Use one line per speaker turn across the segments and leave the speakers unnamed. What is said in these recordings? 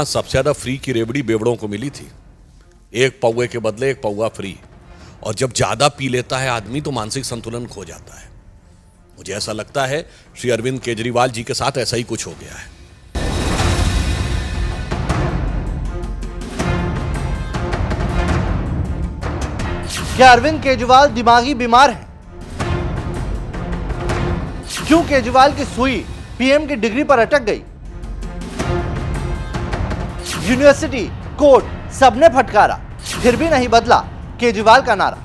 यहाँ सबसे ज्यादा फ्री की रेवड़ी बेवड़ों को मिली थी। एक पौवे के बदले एक पौवा फ्री। और जब ज्यादा पी लेता है आदमी तो मानसिक संतुलन खो जाता है। मुझे ऐसा लगता है श्री अरविंद केजरीवाल जी के साथ ऐसा ही कुछ हो गया है।
क्या अरविंद केजरीवाल दिमागी बीमार हैं? क्यों केजरीवाल की सुई पीएम की डिग्री पर अटक गई? यूनिवर्सिटी, कोर्ट सबने फटकारा, फिर भी नहीं बदला केजरीवाल का नारा।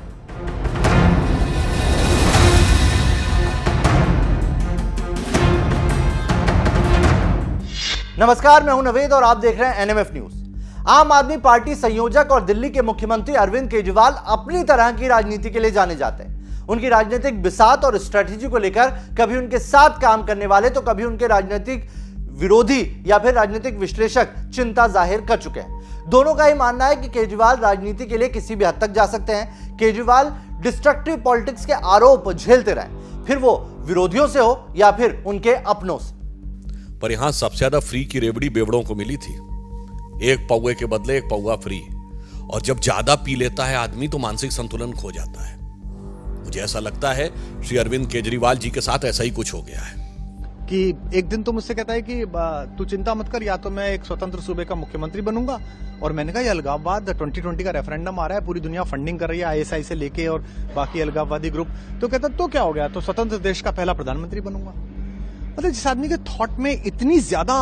नमस्कार, मैं हूं नवेद और आप देख रहे हैं एनएमएफ न्यूज। आम आदमी पार्टी संयोजक और दिल्ली के मुख्यमंत्री अरविंद केजरीवाल अपनी तरह की राजनीति के लिए जाने जाते हैं। उनकी राजनीतिक बिसात और स्ट्रेटेजी को लेकर कभी उनके साथ काम करने वाले तो कभी उनके राजनीतिक विरोधी या फिर राजनीतिक विश्लेषक चिंता जाहिर कर चुके हैं। दोनों का ही मानना है कि केजरीवाल राजनीति के लिए किसी भी हद तक जा सकते हैं। केजरीवाल डिस्ट्रक्टिव पॉलिटिक्स के आरोप झेलते रहे, फिर वो विरोधियों से हो या फिर उनके अपनों से।
पर यहां सबसे ज्यादा फ्री की रेवड़ी बेवड़ों को मिली थी। एक पौवे के बदले एक पौवा फ्री। और जब ज्यादा पी लेता है आदमी तो मानसिक संतुलन खो जाता है। मुझे ऐसा लगता है श्री अरविंद केजरीवाल जी के साथ ऐसा ही कुछ हो गया है
कि एक दिन तो मुझसे कहता है कि तू चिंता मत कर, या तो मैं एक स्वतंत्र सूबे का मुख्यमंत्री बनूंगा। और मैंने कहा ये अलगाववाद 2020 का रेफरेंडम आ रहा है, पूरी दुनिया फंडिंग कर रही है आईएसआई से लेके और बाकी अलगाववादी ग्रुप। तो कहता तो क्या हो गया, तो स्वतंत्र देश का पहला प्रधानमंत्री बनूंगा। मतलब जिस आदमी के थॉट में इतनी ज्यादा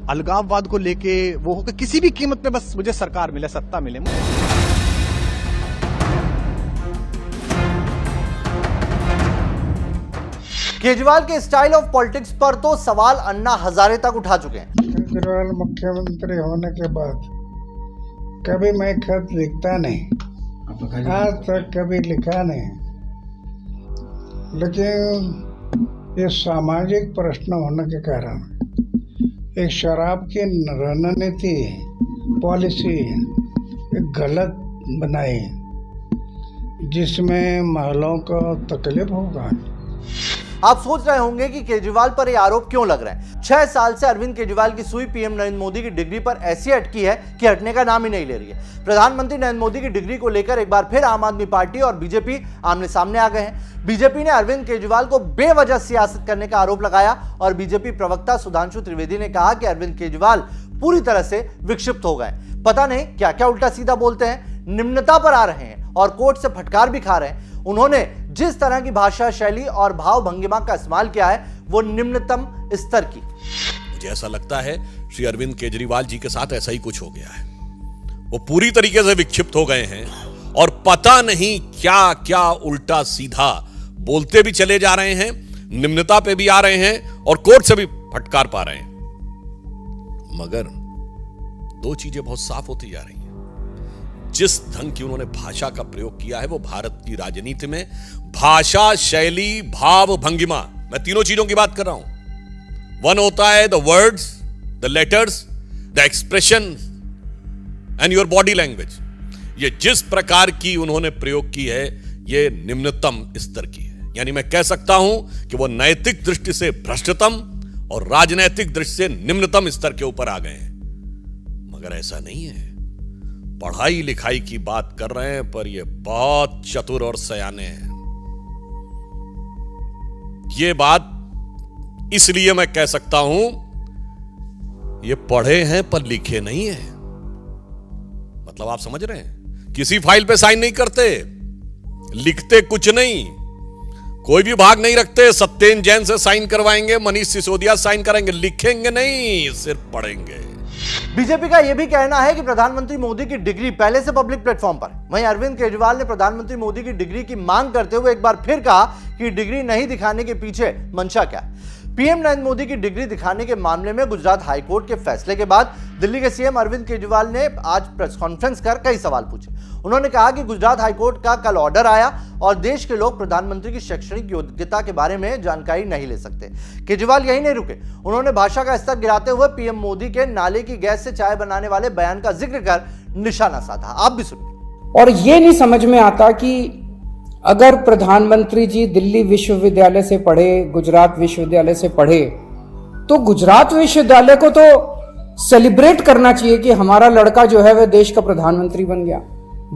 अलगाववाद को लेके वो हो कि किसी भी कीमत पे बस मुझे सरकार मिले, सत्ता मिले।
केजरीवाल के स्टाइल ऑफ पॉलिटिक्स पर तो सवाल अन्ना हजारे तक उठा चुके हैं।
केजरीवाल मुख्यमंत्री होने के बाद कभी मैं खत लिखता नहीं, आज तक कभी लिखा नहीं, लेकिन ये सामाजिक प्रश्न होने के कारण एक शराब की रणनीति पॉलिसी एक गलत बनाई जिसमें महिलाओं को तकलीफ होगा।
आप सोच रहे होंगे कि केजरीवाल पर यह आरोप क्यों लग रहे हैं। 6 साल से अरविंद केजरीवाल की सुई पीएम नरेंद्र मोदी की डिग्री पर ऐसी अटकी है कि हटने का नाम ही नहीं ले रही है। प्रधानमंत्री नरेंद्र मोदी की डिग्री को लेकर एक बार फिर आम आदमी पार्टी और बीजेपी आमने सामने आ गए हैं। बीजेपी ने अरविंद केजरीवाल को बेवजह सियासत करने का आरोप लगाया और बीजेपी प्रवक्ता सुधांशु त्रिवेदी ने कहा कि अरविंद केजरीवाल पूरी तरह से विक्षिप्त हो गए। पता नहीं क्या क्या उल्टा सीधा बोलते हैं, निम्नता पर आ रहे हैं और कोर्ट से फटकार भी खा रहे हैं। उन्होंने जिस तरह की भाषा शैली और भाव भंगिमा का इस्तेमाल किया है वो निम्नतम स्तर की।
मुझे ऐसा लगता है श्री अरविंद केजरीवाल जी के साथ ऐसा ही कुछ हो गया है। वो पूरी तरीके से विक्षिप्त हो गए हैं और पता नहीं क्या क्या उल्टा सीधा बोलते भी चले जा रहे हैं, निम्नता पे भी आ रहे हैं और कोर्ट से भी फटकार पा रहे हैं। मगर दो चीजें बहुत साफ होती जा रही हैं। जिस ढंग की उन्होंने भाषा का प्रयोग किया है वो भारत की राजनीति में भाषा शैली, भाव, भंगिमा, मैं तीनों चीजों की बात कर रहा हूं। वन होता है the words, the letters, the expression and your body language. ये जिस प्रकार की उन्होंने प्रयोग की है ये निम्नतम स्तर की है। यानी मैं कह सकता हूं कि वो नैतिक दृष्टि से भ्रष्टतम और राजनैतिक दृष्टि से निम्नतम स्तर के ऊपर आ गए हैं। मगर ऐसा नहीं है। पढ़ाई लिखाई की बात कर रहे हैं पर ये बहुत चतुर और सयाने हैं। ये बात इसलिए मैं कह सकता हूं, ये पढ़े हैं पर लिखे नहीं है। मतलब आप समझ रहे हैं, किसी फाइल पे साइन नहीं करते, लिखते कुछ नहीं, कोई भी भाग नहीं रखते। सत्येन जैन से साइन करवाएंगे, मनीष सिसोदिया साइन कराएंगे, लिखेंगे नहीं, सिर्फ पढ़ेंगे।
बीजेपी का यह भी कहना है कि प्रधानमंत्री मोदी की डिग्री पहले से पब्लिक प्लेटफॉर्म पर। वहीं अरविंद केजरीवाल ने प्रधानमंत्री मोदी की डिग्री की मांग करते हुए एक बार फिर कहा कि डिग्री नहीं दिखाने के पीछे मंशा क्या है। पीएम नरेंद्र मोदी की डिग्री दिखाने के मामले में गुजरात हाईकोर्ट के फैसले के बाद दिल्ली के सीएम अरविंद केजरीवाल ने आज प्रेस कॉन्फ्रेंस कर कई सवाल पूछे। उन्होंने कहा कि गुजरात हाईकोर्ट का कल ऑर्डर आया और देश के लोग प्रधानमंत्री की शैक्षणिक योग्यता के बारे में जानकारी नहीं ले सकते। केजरीवाल यही नहीं रुके, उन्होंने भाषा का स्तर गिराते हुए पीएम मोदी के नाले की गैस से चाय बनाने वाले बयान का जिक्र कर निशाना साधा। आप भी सुनिए।
और ये नहीं समझ में आता कि अगर प्रधानमंत्री जी दिल्ली विश्वविद्यालय से पढ़े, गुजरात विश्वविद्यालय से पढ़े, तो गुजरात विश्वविद्यालय को तो सेलिब्रेट करना चाहिए कि हमारा लड़का जो है वह देश का प्रधानमंत्री बन गया।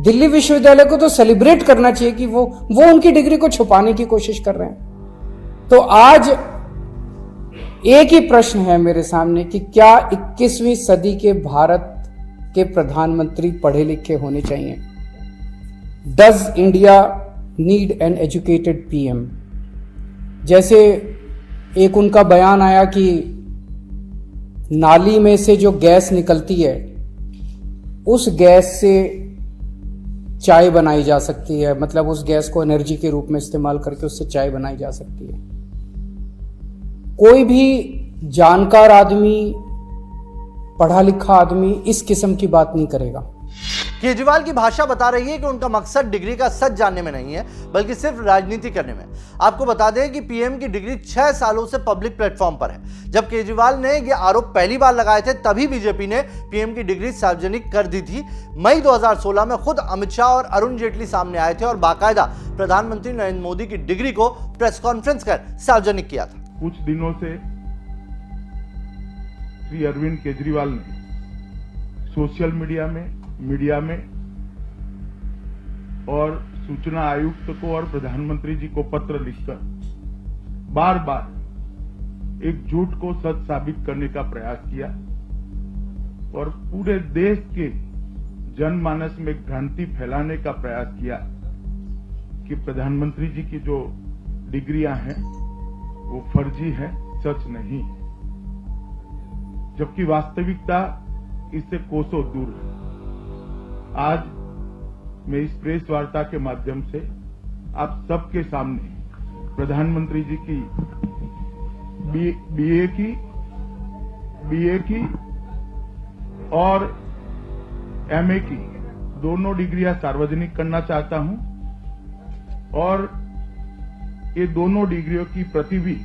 दिल्ली विश्वविद्यालय को तो सेलिब्रेट करना चाहिए कि वो उनकी डिग्री को छुपाने की कोशिश कर रहे हैं। तो आज एक ही प्रश्न है मेरे सामने कि क्या 21वीं सदी के भारत के प्रधानमंत्री पढ़े लिखे होने चाहिए? Does India need an educated PM? जैसे एक उनका बयान आया कि नाली में से जो गैस निकलती है उस गैस से चाय बनाई जा सकती है, मतलब उस गैस को एनर्जी के रूप में इस्तेमाल करके उससे चाय बनाई जा सकती है। कोई भी जानकार आदमी, पढ़ा लिखा आदमी इस किस्म की बात नहीं करेगा।
केजरीवाल की भाषा बता रही है कि उनका मकसद डिग्री का सच जानने में नहीं है बल्कि सिर्फ राजनीति करने में। आपको बता दें कि पीएम की डिग्री 6 सालों से पब्लिक प्लेटफॉर्म पर है। जब केजरीवाल ने ये आरोप पहली बार लगाए थे तभी बीजेपी ने पीएम की डिग्री सार्वजनिक कर दी थी। मई 2016 में खुद अमित शाह और अरुण जेटली सामने आए थे और बाकायदा प्रधानमंत्री नरेंद्र मोदी की डिग्री को प्रेस कॉन्फ्रेंस कर सार्वजनिक किया था।
कुछ दिनों से श्री अरविंद केजरीवाल ने सोशल मीडिया में और सूचना आयुक्त को और प्रधानमंत्री जी को पत्र लिखकर बार बार एक झूठ को सच साबित करने का प्रयास किया और पूरे देश के जनमानस में भ्रांति फैलाने का प्रयास किया कि प्रधानमंत्री जी की जो डिग्रियां हैं वो फर्जी है, सच नहीं, जबकि वास्तविकता इससे कोसों दूर है। आज मैं इस प्रेस वार्ता के माध्यम से आप सबके सामने प्रधानमंत्री जी की बीए की और एमए की दोनों डिग्रियां सार्वजनिक करना चाहता हूं और ये दोनों डिग्रियों की प्रति भी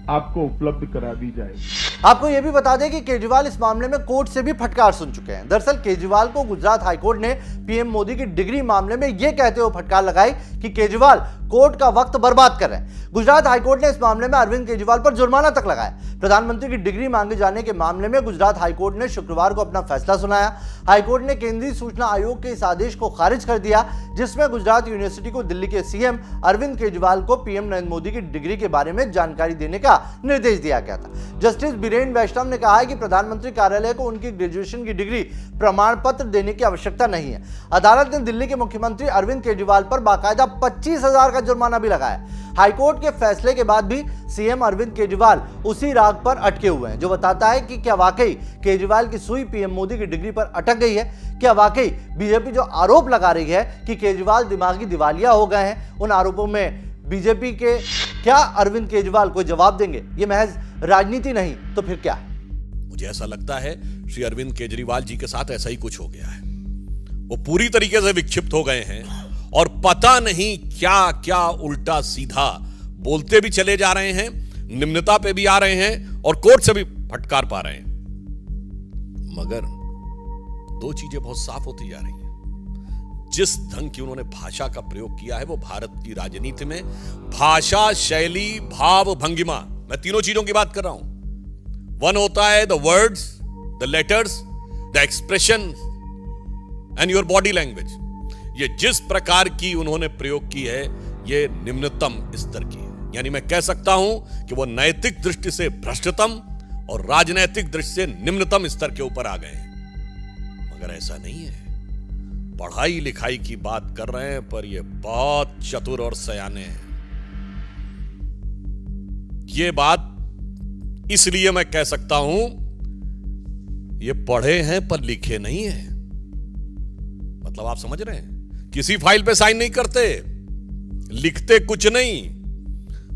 आपको उपलब्ध करा दी जाएगी।
आपको यह भी बता दें कि केजरीवाल इस मामले में कोर्ट से भी फटकार सुन चुके हैं। दरअसल केजरीवाल को गुजरात हाईकोर्ट ने पीएम मोदी की डिग्री मामले में यह कहते हुए फटकार लगाई कि केजरीवाल कोर्ट का वक्त बर्बाद कर रहे हैं। गुजरात हाईकोर्ट ने इस मामले में अरविंद केजरीवाल पर जुर्माना तक लगाया। प्रधानमंत्री की डिग्री मांगे जाने के मामले में गुजरात हाईकोर्ट ने शुक्रवार को अपना फैसला सुनाया। हाईकोर्ट ने केंद्रीय सूचना आयोग के इस आदेश को खारिज कर दिया जिसमें गुजरात यूनिवर्सिटी को दिल्ली के सीएम अरविंद केजरीवाल को पीएम नरेंद्र मोदी की डिग्री के बारे में जानकारी देने का निर्देश दिया गया था। जस्टिस बीरेन वैष्णव ने कहा है कि प्रधानमंत्री कार्यालय को उनकी ग्रेजुएशन की डिग्री प्रमाण पत्र देने की आवश्यकता नहीं है। अदालत ने दिल्ली के मुख्यमंत्री अरविंद केजरीवाल पर बाकायदा 25,000 का जुर्माना भी लगाया। हाईकोर्ट के फैसले के बाद भी सीएम अरविंद केजरीवाल उसी राग पर अटके हुए हैं, जो बताता है कि क्या वाकई केजरीवाल की सुई पीएम मोदी की डिग्री पर अटक गई है। क्या वाकई बीजेपी जो आरोप लगा रही है कि केजरीवाल दिमागी दिवालिया हो गए हैं, उन आरोपों में बीजेपी के क्या अरविंद केजरीवाल को जवाब देंगे? ये महज राजनीति नहीं तो फिर क्या है?
मुझे ऐसा लगता है श्री अरविंद केजरीवाल जी के साथ ऐसा ही कुछ हो गया है। वो पूरी तरीके से विक्षिप्त हो गए हैं और पता नहीं क्या क्या उल्टा सीधा बोलते भी चले जा रहे हैं, निम्नता पे भी आ रहे हैं और कोर्ट से भी फटकार पा रहे हैं। मगर दो चीजें बहुत साफ होती जा रही हैं। जिस ढंग की उन्होंने भाषा का प्रयोग किया है वो भारत की राजनीति में भाषा, शैली, भाव, भंगिमा, मैं तीनों चीजों की बात कर रहा हूं। वन होता है the words, the letters, the expression and your body language. ये जिस प्रकार की उन्होंने प्रयोग की है ये निम्नतम स्तर की है। यानी मैं कह सकता हूं कि वो नैतिक दृष्टि से भ्रष्टतम और राजनैतिक दृष्टि से निम्नतम स्तर के ऊपर आ गए हैं। मगर ऐसा नहीं है। पढ़ाई लिखाई की बात कर रहे हैं पर ये बहुत चतुर और सयाने हैं। ये बात इसलिए मैं कह सकता हूं ये पढ़े हैं पर लिखे नहीं है। मतलब आप समझ रहे हैं, किसी फाइल पे साइन नहीं करते, लिखते कुछ नहीं,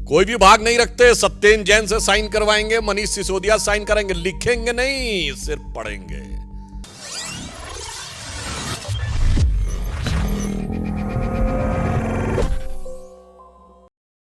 कोई भी भाग नहीं रखते। सत्येंद्र जैन से साइन करवाएंगे, मनीष सिसोदिया साइन करेंगे, लिखेंगे नहीं, सिर्फ पढ़ेंगे।